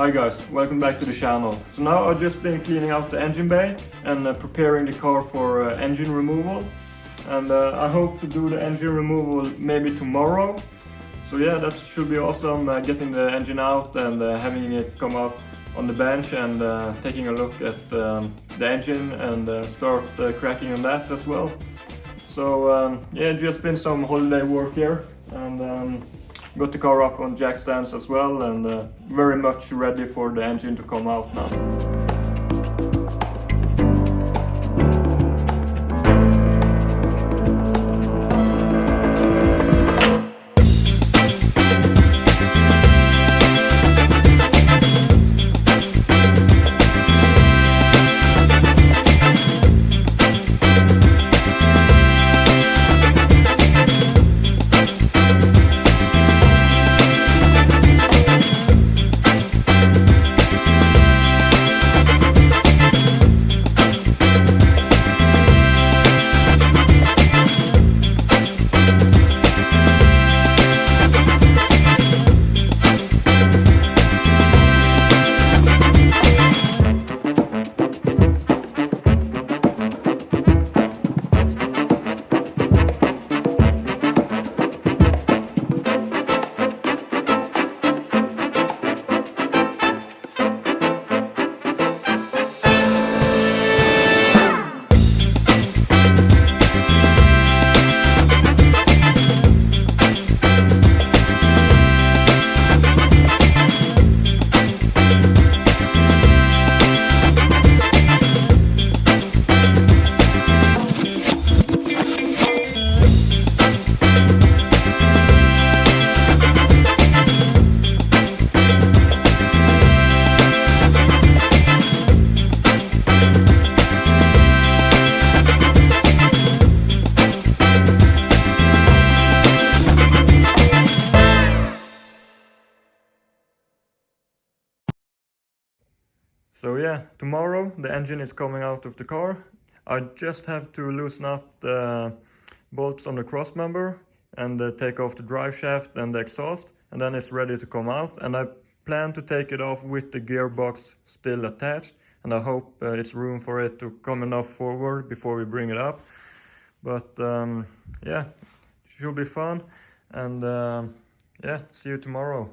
Hi guys, welcome back to the channel. So now I've just been cleaning out the engine bay and preparing the car for engine removal. And I hope to do the engine removal maybe tomorrow. So yeah, that should be awesome, getting the engine out and having it come out on the bench and taking a look at the engine and start cracking on that as well. So yeah, just been some holiday work here and got the car up on jack stands as well and very much ready for the engine to come out now. So yeah, tomorrow the engine is coming out of the car. I just have to loosen up the bolts on the cross member and take off the drive shaft and the exhaust, and then it's ready to come out. And I plan to take it off with the gearbox still attached, and I hope it's room for it to come enough forward before we bring it up. But yeah, it should be fun, and yeah, see you tomorrow.